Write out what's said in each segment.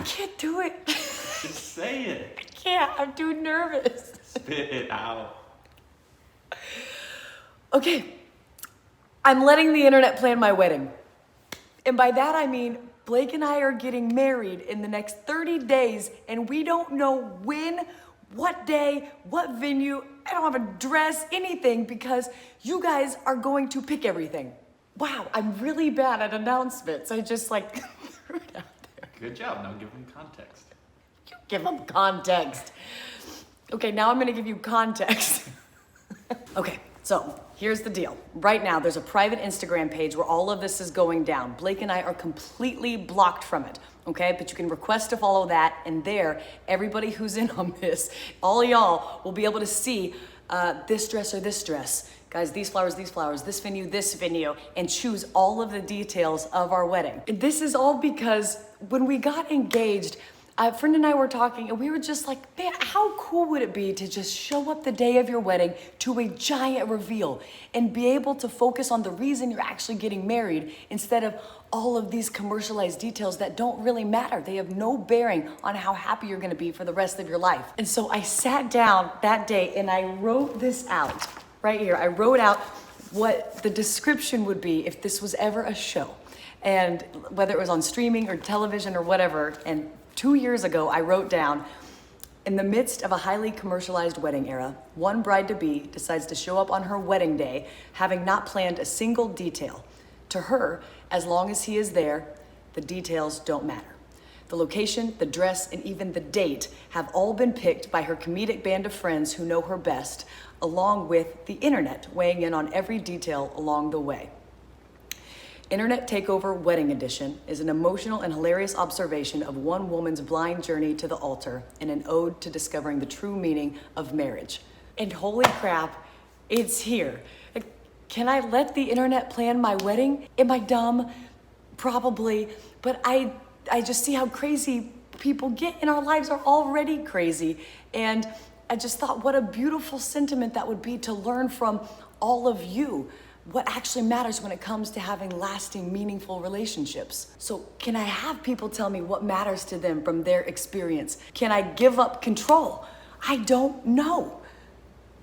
can't do it. Just say it. I can't, I'm too nervous. Spit it out. Okay, I'm letting the internet plan my wedding. And by that I mean Blake and I are getting married in the next 30 days and we don't know when, what day, what venue. I don't have a dress, anything, because you guys are going to pick everything. Wow, I'm really bad at announcements. I just like threw it out there. Good job. Now give them context. You give them context. Okay, now I'm gonna give you context. Okay, so here's the deal. Right now, there's a private Instagram page where all of this is going down. Blake and I are completely blocked from it, okay? But you can request to follow that, and there, everybody who's in on this, all y'all will be able to see this dress or this dress. Guys, these flowers, this venue, and choose all of the details of our wedding. And this is all because when we got engaged, a friend and I were talking and we were just like, man, how cool would it be to just show up the day of your wedding to a giant reveal and be able to focus on the reason you're actually getting married instead of all of these commercialized details that don't really matter. They have no bearing on how happy you're gonna be for the rest of your life. And so I sat down that day and I wrote this out right here. I wrote out what the description would be if this was ever a show, and whether it was on streaming or television or whatever. And 2 years ago, I wrote down, in the midst of a highly commercialized wedding era, one bride-to-be decides to show up on her wedding day, having not planned a single detail. To her, as long as he is there, the details don't matter. The location, the dress, and even the date have all been picked by her comedic band of friends who know her best, along with the internet weighing in on every detail along the way. Internet Takeover Wedding Edition is an emotional and hilarious observation of one woman's blind journey to the altar and an ode to discovering the true meaning of marriage. And holy crap, it's here. Can I let the internet plan my wedding? Am I dumb? Probably, but I just see how crazy people get, and our lives are already crazy. And I just thought what a beautiful sentiment that would be to learn from all of you what actually matters when it comes to having lasting, meaningful relationships. So can I have people tell me what matters to them from their experience? Can I give up control? I don't know.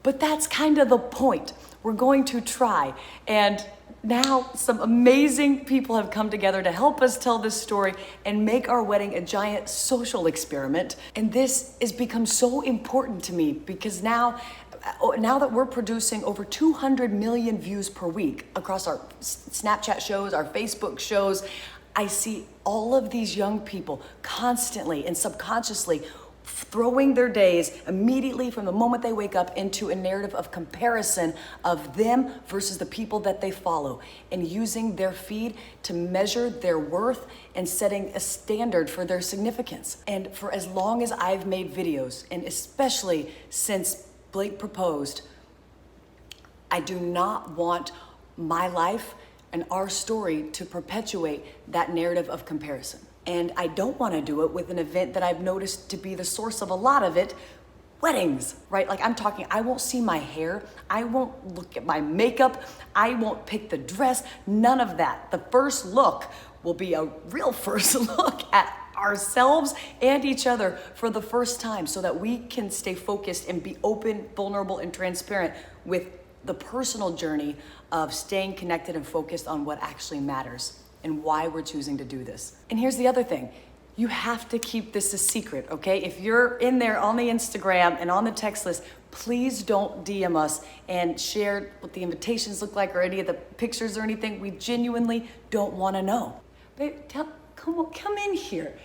But that's kind of the point. We're going to try. And now some amazing people have come together to help us tell this story and make our wedding a giant social experiment. And this has become so important to me because now that we're producing over 200 million views per week across our Snapchat shows, our Facebook shows, I see all of these young people constantly and subconsciously throwing their days immediately from the moment they wake up into a narrative of comparison of them versus the people that they follow, and using their feed to measure their worth and setting a standard for their significance. And for as long as I've made videos, and especially since Blake proposed, I do not want my life and our story to perpetuate that narrative of comparison. And I don't want to do it with an event that I've noticed to be the source of a lot of it, weddings, right? Like I'm talking, I won't see my hair, I won't look at my makeup, I won't pick the dress, none of that. The first look will be a real first look at ourselves and each other for the first time so that we can stay focused and be open, vulnerable, and transparent with the personal journey of staying connected and focused on what actually matters and why we're choosing to do this. And here's the other thing. You have to keep this a secret, okay? If you're in there on the Instagram and on the text list, please don't DM us and share what the invitations look like or any of the pictures or anything. We genuinely don't want to know. Babe, come in here.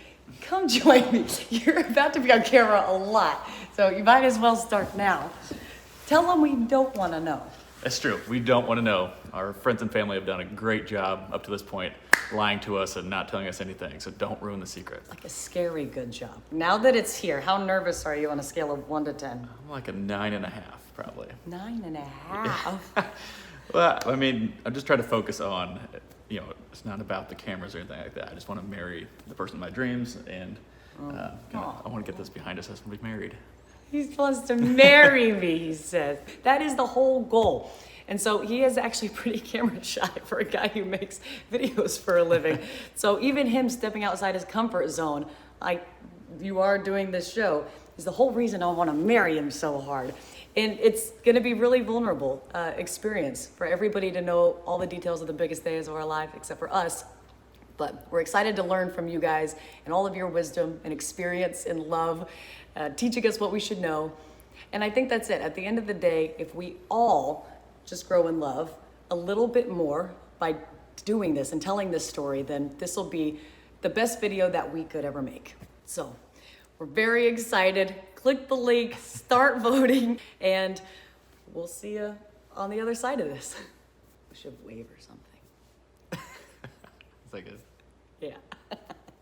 Come join me. You're about to be on camera a lot, so you might as well start now. Tell them we don't want to know. That's true. We don't want to know. Our friends and family have done a great job up to this point, lying to us and not telling us anything, so don't ruin the secret. Like a scary good job. Now that it's here, how nervous are you on a scale of 1 to 10? I'm like a 9.5, probably. 9.5? Well, I mean, I'm just trying to focus on, it's not about the cameras or anything like that. I just want to marry the person of my dreams, and I want to get this behind us as we get married. He wants to marry me, he says. That is the whole goal. And so he is actually pretty camera shy for a guy who makes videos for a living. So even him stepping outside his comfort zone you are doing this show is the whole reason I want to marry him so hard. And it's going to be really vulnerable experience for everybody to know all the details of the biggest days of our life, except for us. But we're excited to learn from you guys and all of your wisdom and experience and love, teaching us what we should know. And I think that's it. At the end of the day, if we all just grow in love a little bit more by doing this and telling this story, then this will be the best video that we could ever make. So we're very excited. Click the link, start voting, and we'll see you on the other side of this. We should wave or something. It's like a Yeah.